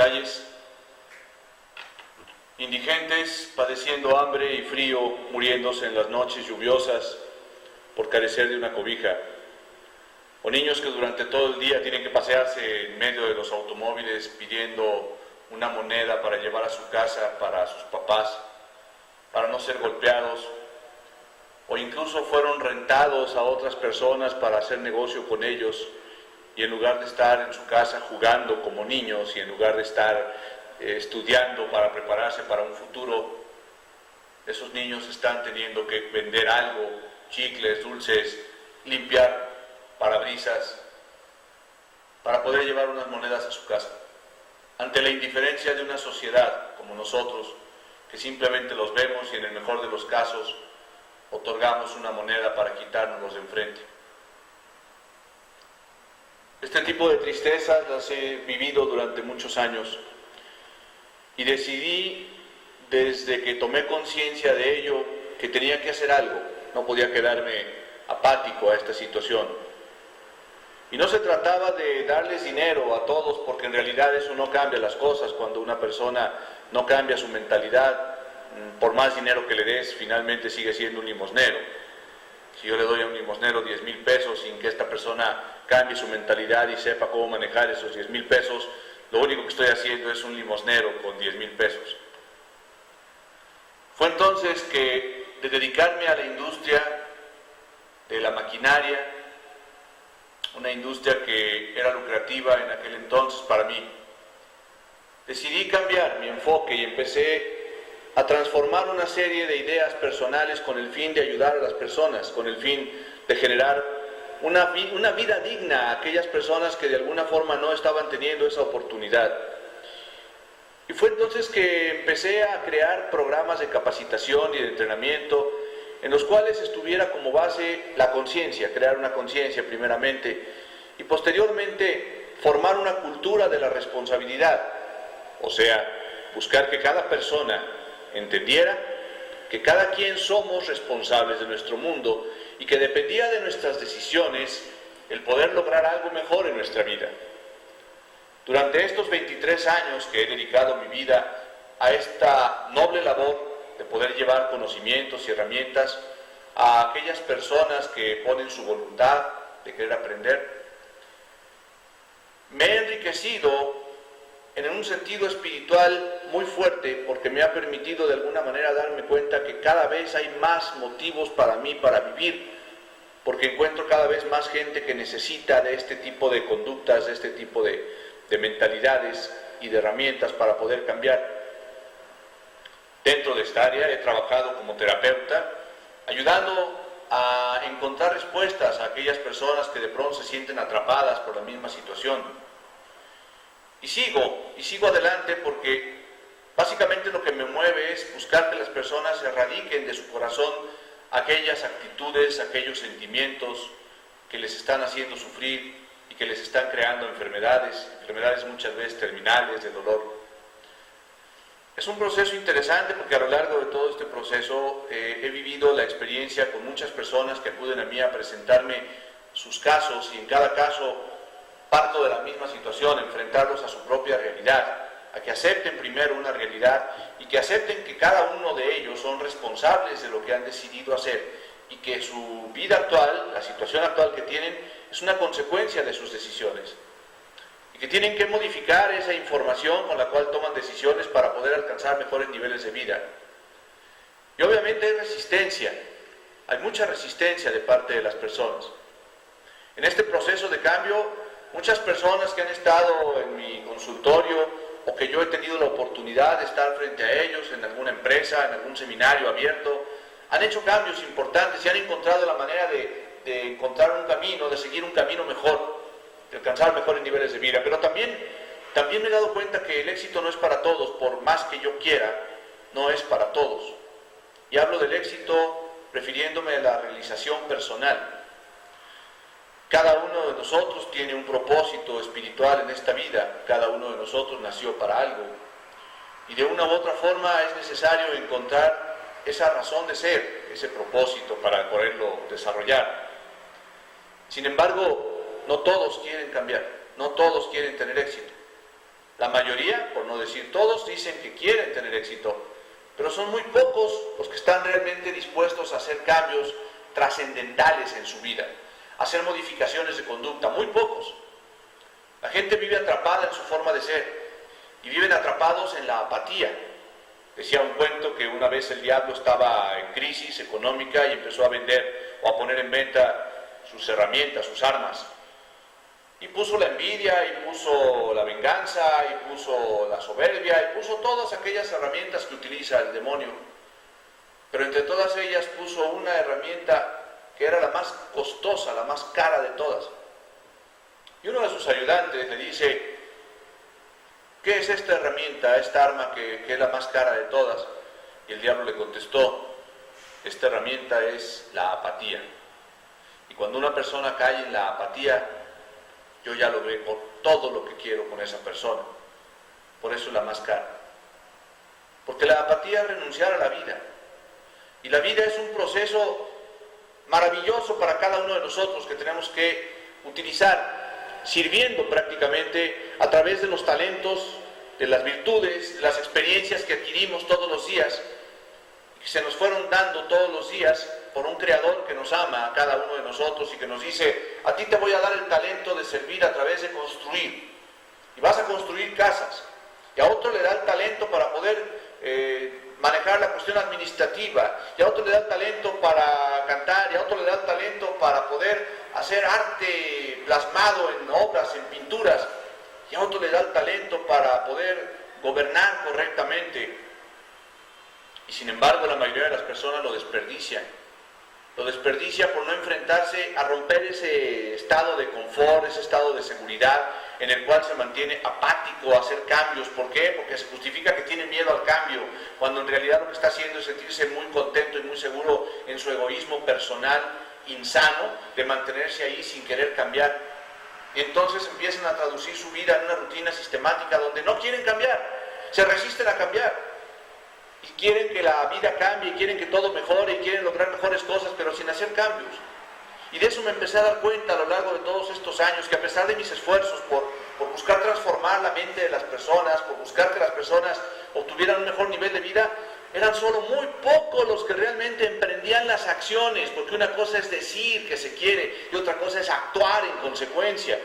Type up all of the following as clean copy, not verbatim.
calles, indigentes padeciendo hambre y frío, muriéndose en las noches lluviosas por carecer de una cobija, o niños que durante todo el día tienen que pasearse en medio de los automóviles pidiendo una moneda para llevar a su casa, para sus papás, para no ser golpeados, o incluso fueron rentados a otras personas para hacer negocio con ellos, y en lugar de estar en su casa jugando como niños y en lugar de estar estudiando para prepararse para un futuro, esos niños están teniendo que vender algo, chicles, dulces, limpiar parabrisas para poder llevar unas monedas a su casa. Ante la indiferencia de una sociedad como nosotros, que simplemente los vemos y en el mejor de los casos otorgamos una moneda para quitárnoslos de enfrente. Este tipo de tristezas las he vivido durante muchos años y decidí, desde que tomé conciencia de ello, que tenía que hacer algo. No podía quedarme apático a esta situación. Y no se trataba de darles dinero a todos, porque en realidad eso no cambia las cosas. Cuando una persona no cambia su mentalidad, por más dinero que le des, finalmente sigue siendo un limosnero. Si yo le doy a un limosnero 10,000 pesos sin que esta persona cambie su mentalidad y sepa cómo manejar esos 10,000 pesos, lo único que estoy haciendo es un limosnero con 10,000 pesos. Fue entonces que, de dedicarme a la industria de la maquinaria, una industria que era lucrativa en aquel entonces para mí, decidí cambiar mi enfoque y empecé a transformar una serie de ideas personales con el fin de ayudar a las personas, con el fin de generar una vida digna a aquellas personas que de alguna forma no estaban teniendo esa oportunidad. Y fue entonces que empecé a crear programas de capacitación y de entrenamiento en los cuales estuviera como base la conciencia, crear una conciencia primeramente, y posteriormente formar una cultura de la responsabilidad, o sea, buscar que cada persona entendiera que cada quien somos responsables de nuestro mundo y que dependía de nuestras decisiones el poder lograr algo mejor en nuestra vida. Durante estos 23 años que he dedicado mi vida a esta noble labor de poder llevar conocimientos y herramientas a aquellas personas que ponen su voluntad de querer aprender, me he enriquecido en un sentido espiritual muy fuerte, porque me ha permitido de alguna manera darme cuenta que cada vez hay más motivos para mí para vivir, porque encuentro cada vez más gente que necesita de este tipo de conductas, de este tipo de mentalidades y de herramientas para poder cambiar. Dentro de esta área he trabajado como terapeuta, ayudando a encontrar respuestas a aquellas personas que de pronto se sienten atrapadas por la misma situación. Y sigo adelante porque básicamente lo que me mueve es buscar que las personas erradiquen de su corazón aquellas actitudes, aquellos sentimientos que les están haciendo sufrir y que les están creando enfermedades muchas veces terminales de dolor. Es un proceso interesante porque a lo largo de todo este proceso he vivido la experiencia con muchas personas que acuden a mí a presentarme sus casos, y en cada caso parto de la misma situación, enfrentarlos a su propia realidad, a que acepten primero una realidad y que acepten que cada uno de ellos son responsables de lo que han decidido hacer y que su vida actual, la situación actual que tienen, es una consecuencia de sus decisiones y que tienen que modificar esa información con la cual toman decisiones para poder alcanzar mejores niveles de vida. Y obviamente hay resistencia, hay mucha resistencia de parte de las personas. En este proceso de cambio, muchas personas que han estado en mi consultorio o que yo he tenido la oportunidad de estar frente a ellos en alguna empresa, en algún seminario abierto, han hecho cambios importantes y han encontrado la manera de encontrar un camino, de seguir un camino mejor, de alcanzar mejores niveles de vida. Pero también me he dado cuenta que el éxito no es para todos, por más que yo quiera, no es para todos. Y hablo del éxito refiriéndome a la realización personal. Cada uno de nosotros tiene un propósito espiritual en esta vida, cada uno de nosotros nació para algo, y de una u otra forma es necesario encontrar esa razón de ser, ese propósito para poderlo desarrollar. Sin embargo, no todos quieren cambiar, no todos quieren tener éxito. La mayoría, por no decir todos, dicen que quieren tener éxito, pero son muy pocos los que están realmente dispuestos a hacer cambios trascendentales en su vida, a hacer modificaciones de conducta, muy pocos. La gente vive atrapada en su forma de ser y viven atrapados en la apatía. Decía un cuento que una vez el diablo estaba en crisis económica y empezó a vender o a poner en venta sus herramientas, sus armas. Y puso la envidia, y puso la venganza, y puso la soberbia, y puso todas aquellas herramientas que utiliza el demonio. Pero entre todas ellas puso una herramienta que era la más costosa, la más cara de todas. Y uno de sus ayudantes le dice: ¿qué es esta herramienta, esta arma que es la más cara de todas? Y el diablo le contestó: esta herramienta es la apatía. Y cuando una persona cae en la apatía, yo ya lo veo todo lo que quiero con esa persona. Por eso es la más cara. Porque la apatía es renunciar a la vida. Y la vida es un proceso maravilloso para cada uno de nosotros que tenemos que utilizar, sirviendo prácticamente a través de los talentos, de las virtudes, de las experiencias que adquirimos todos los días, que se nos fueron dando todos los días por un Creador que nos ama a cada uno de nosotros y que nos dice: a ti te voy a dar el talento de servir a través de construir, y vas a construir casas, y a otro le da el talento para poder manejar la cuestión administrativa, y a otro le da el talento para cantar, y a otro le da el talento para poder hacer arte plasmado en obras, en pinturas, y a otro le da el talento para poder gobernar correctamente. Y sin embargo la mayoría de las personas lo desperdicia por no enfrentarse a romper ese estado de confort, ese estado de seguridad en el cual se mantiene apático a hacer cambios. ¿Por qué? Porque se justifica que tiene miedo al cambio, cuando en realidad lo que está haciendo es sentirse muy contento y muy seguro en su egoísmo personal insano de mantenerse ahí sin querer cambiar. Y entonces empiezan a traducir su vida en una rutina sistemática donde no quieren cambiar, se resisten a cambiar. Y quieren que la vida cambie, y quieren que todo mejore, y quieren lograr mejores cosas, pero sin hacer cambios. Y de eso me empecé a dar cuenta a lo largo de todos estos años, que a pesar de mis esfuerzos por buscar transformar la mente de las personas, por buscar que las personas obtuvieran un mejor nivel de vida, eran solo muy pocos los que realmente emprendían las acciones, porque una cosa es decir que se quiere, y otra cosa es actuar en consecuencia.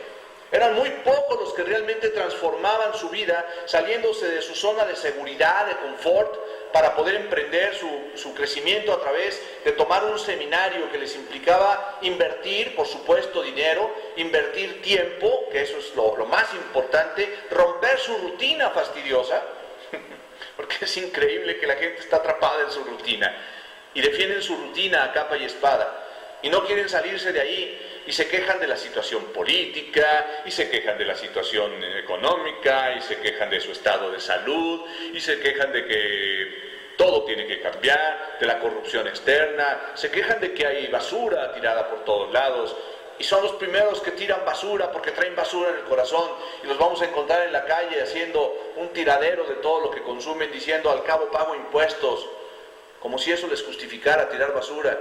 Eran muy pocos los que realmente transformaban su vida, saliéndose de su zona de seguridad, de confort, para poder emprender su crecimiento a través de tomar un seminario que les implicaba invertir, por supuesto, dinero, invertir tiempo, que eso es lo más importante, romper su rutina fastidiosa, porque es increíble que la gente está atrapada en su rutina, y defienden su rutina a capa y espada, y no quieren salirse de ahí, y se quejan de la situación política, y se quejan de la situación económica, y se quejan de su estado de salud, y se quejan de que todo tiene que cambiar, de la corrupción externa, se quejan de que hay basura tirada por todos lados, y son los primeros que tiran basura porque traen basura en el corazón, y los vamos a encontrar en la calle haciendo un tiradero de todo lo que consumen, diciendo: al cabo pago impuestos, como si eso les justificara tirar basura.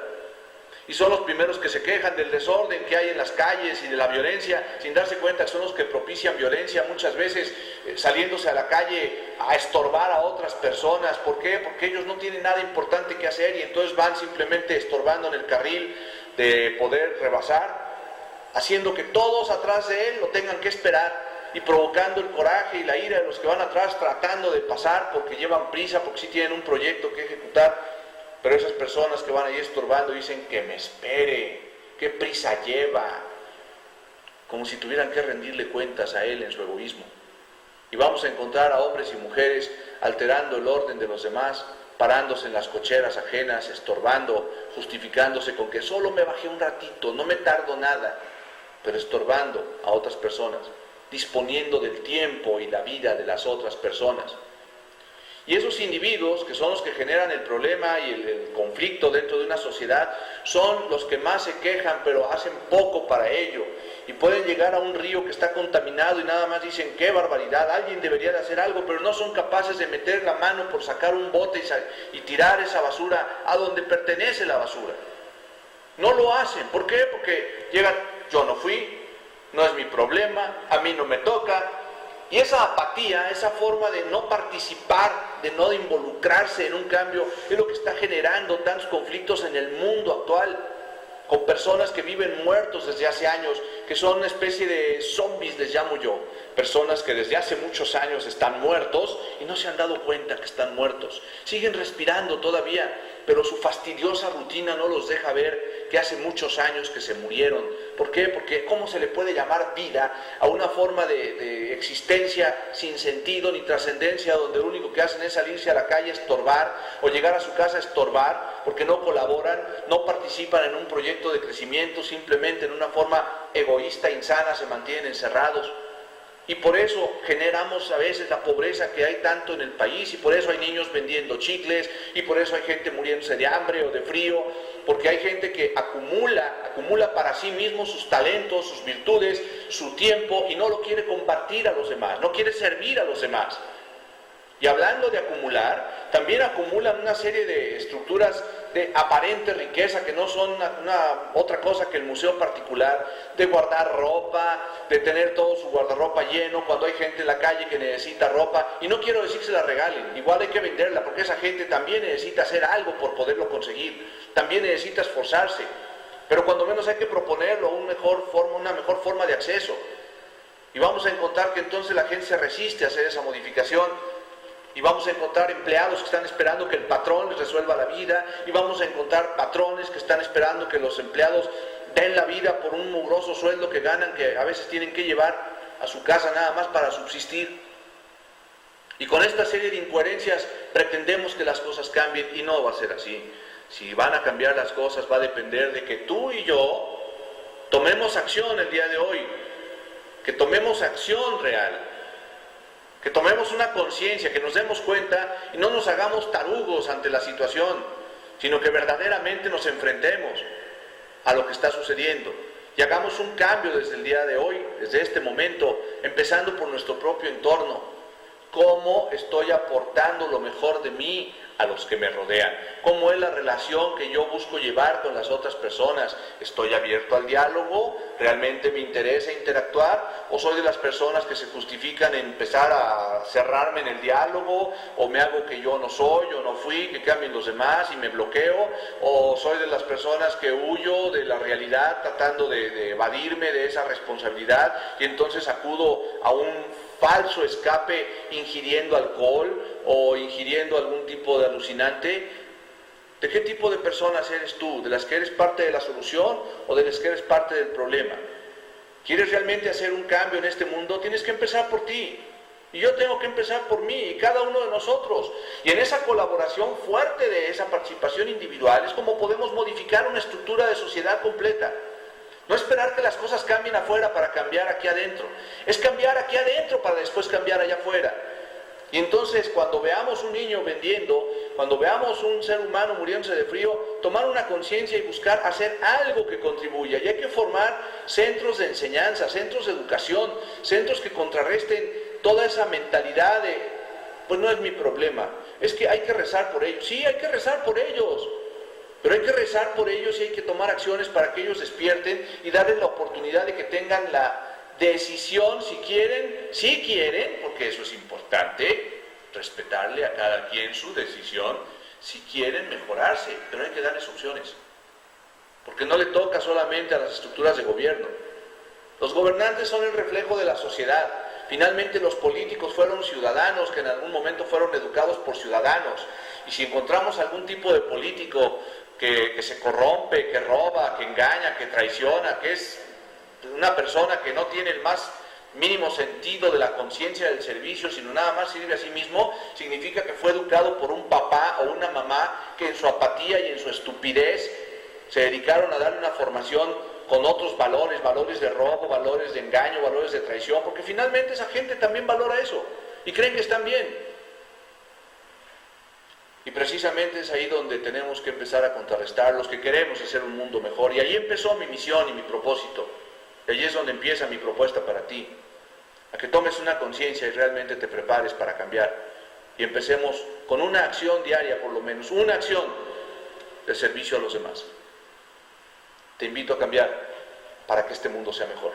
Y son los primeros que se quejan del desorden que hay en las calles y de la violencia, sin darse cuenta que son los que propician violencia muchas veces, saliéndose a la calle a estorbar a otras personas. ¿Por qué? Porque ellos no tienen nada importante que hacer y entonces van simplemente estorbando en el carril de poder rebasar, haciendo que todos atrás de él lo tengan que esperar y provocando el coraje y la ira de los que van atrás, tratando de pasar porque llevan prisa, porque sí tienen un proyecto que ejecutar. Pero esas personas que van ahí estorbando dicen: que me espere, qué prisa lleva, como si tuvieran que rendirle cuentas a él en su egoísmo. Y vamos a encontrar a hombres y mujeres alterando el orden de los demás, parándose en las cocheras ajenas, estorbando, justificándose con que solo me bajé un ratito, no me tardo nada, pero estorbando a otras personas, disponiendo del tiempo y la vida de las otras personas. Y esos individuos, que son los que generan el problema y el conflicto dentro de una sociedad, son los que más se quejan, pero hacen poco para ello. Y pueden llegar a un río que está contaminado y nada más dicen: qué barbaridad, alguien debería de hacer algo, pero no son capaces de meter la mano por sacar un bote y tirar esa basura a donde pertenece la basura. No lo hacen. ¿Por qué? Porque llegan: yo no fui, no es mi problema, a mí no me toca. Y esa apatía, esa forma de no participar, de no involucrarse en un cambio, es lo que está generando tantos conflictos en el mundo actual, con personas que viven muertos desde hace años, que son una especie de zombies, les llamo yo. Personas que desde hace muchos años están muertos y no se han dado cuenta que están muertos. Siguen respirando todavía, pero su fastidiosa rutina no los deja ver que hace muchos años que se murieron. ¿Por qué? Porque ¿cómo se le puede llamar vida a una forma de existencia sin sentido ni trascendencia, donde lo único que hacen es salirse a la calle a estorbar o llegar a su casa a estorbar, porque no colaboran, no participan en un proyecto de crecimiento, simplemente en una forma egoísta, insana, se mantienen encerrados? Y por eso generamos a veces la pobreza que hay tanto en el país, y por eso hay niños vendiendo chicles, y por eso hay gente muriéndose de hambre o de frío, porque hay gente que acumula para sí mismo sus talentos, sus virtudes, su tiempo, y no lo quiere compartir a los demás, no quiere servir a los demás. Y hablando de acumular, también acumulan una serie de estructuras de aparente riqueza que no son otra cosa que el museo particular, de guardar ropa, de tener todo su guardarropa lleno cuando hay gente en la calle que necesita ropa. Y no quiero decir que se la regalen, igual hay que venderla, porque esa gente también necesita hacer algo por poderlo conseguir, también necesita esforzarse, pero cuando menos hay que proponerlo una mejor forma de acceso. Y vamos a encontrar que entonces la gente se resiste a hacer esa modificación. Y vamos a encontrar empleados que están esperando que el patrón les resuelva la vida, y vamos a encontrar patrones que están esperando que los empleados den la vida por un mugroso sueldo que ganan, que a veces tienen que llevar a su casa nada más para subsistir. Y con esta serie de incoherencias pretendemos que las cosas cambien, y no va a ser así. Si van a cambiar las cosas va a depender de que tú y yo tomemos acción el día de hoy, que tomemos acción real, que tomemos una conciencia, que nos demos cuenta y no nos hagamos tarugos ante la situación, sino que verdaderamente nos enfrentemos a lo que está sucediendo y hagamos un cambio desde el día de hoy, desde este momento, empezando por nuestro propio entorno. ¿Cómo estoy aportando lo mejor de mí a los que me rodean? ¿Cómo es la relación que yo busco llevar con las otras personas? ¿Estoy abierto al diálogo? ¿Realmente me interesa interactuar? ¿O soy de las personas que se justifican en empezar a cerrarme en el diálogo? ¿O me hago que yo no soy, yo no fui, que cambien los demás y me bloqueo? ¿O soy de las personas que huyo de la realidad tratando de evadirme de esa responsabilidad y entonces acudo a un falso escape ingiriendo alcohol o ingiriendo algún tipo de alucinante? ¿De qué tipo de personas eres tú? ¿De las que eres parte de la solución o de las que eres parte del problema? ¿Quieres realmente hacer un cambio en este mundo? Tienes que empezar por ti. Y yo tengo que empezar por mí y cada uno de nosotros. Y en esa colaboración fuerte de esa participación individual es como podemos modificar una estructura de sociedad completa. No esperar que las cosas cambien afuera para cambiar aquí adentro. Es cambiar aquí adentro para después cambiar allá afuera. Y entonces cuando veamos un niño vendiendo, cuando veamos un ser humano muriéndose de frío, tomar una conciencia y buscar hacer algo que contribuya. Y hay que formar centros de enseñanza, centros de educación, centros que contrarresten toda esa mentalidad de, pues no es mi problema, es que hay que rezar por ellos. Sí, hay que rezar por ellos. Pero hay que rezar por ellos y hay que tomar acciones para que ellos despierten y darles la oportunidad de que tengan la decisión, si quieren, porque eso es importante, respetarle a cada quien su decisión, si quieren mejorarse, pero hay que darles opciones. Porque no le toca solamente a las estructuras de gobierno. Los gobernantes son el reflejo de la sociedad. Finalmente los políticos fueron ciudadanos que en algún momento fueron educados por ciudadanos. Y si encontramos algún tipo de político que se corrompe, que roba, que engaña, que traiciona, que es una persona que no tiene el más mínimo sentido de la conciencia del servicio, sino nada más sirve a sí mismo, significa que fue educado por un papá o una mamá que en su apatía y en su estupidez se dedicaron a darle una formación con otros valores, valores de robo, valores de engaño, valores de traición, porque finalmente esa gente también valora eso y creen que están bien. Y precisamente es ahí donde tenemos que empezar a contrarrestar los que queremos hacer un mundo mejor. Y ahí empezó mi misión y mi propósito. Y ahí es donde empieza mi propuesta para ti. A que tomes una conciencia y realmente te prepares para cambiar. Y empecemos con una acción diaria, por lo menos, una acción de servicio a los demás. Te invito a cambiar para que este mundo sea mejor.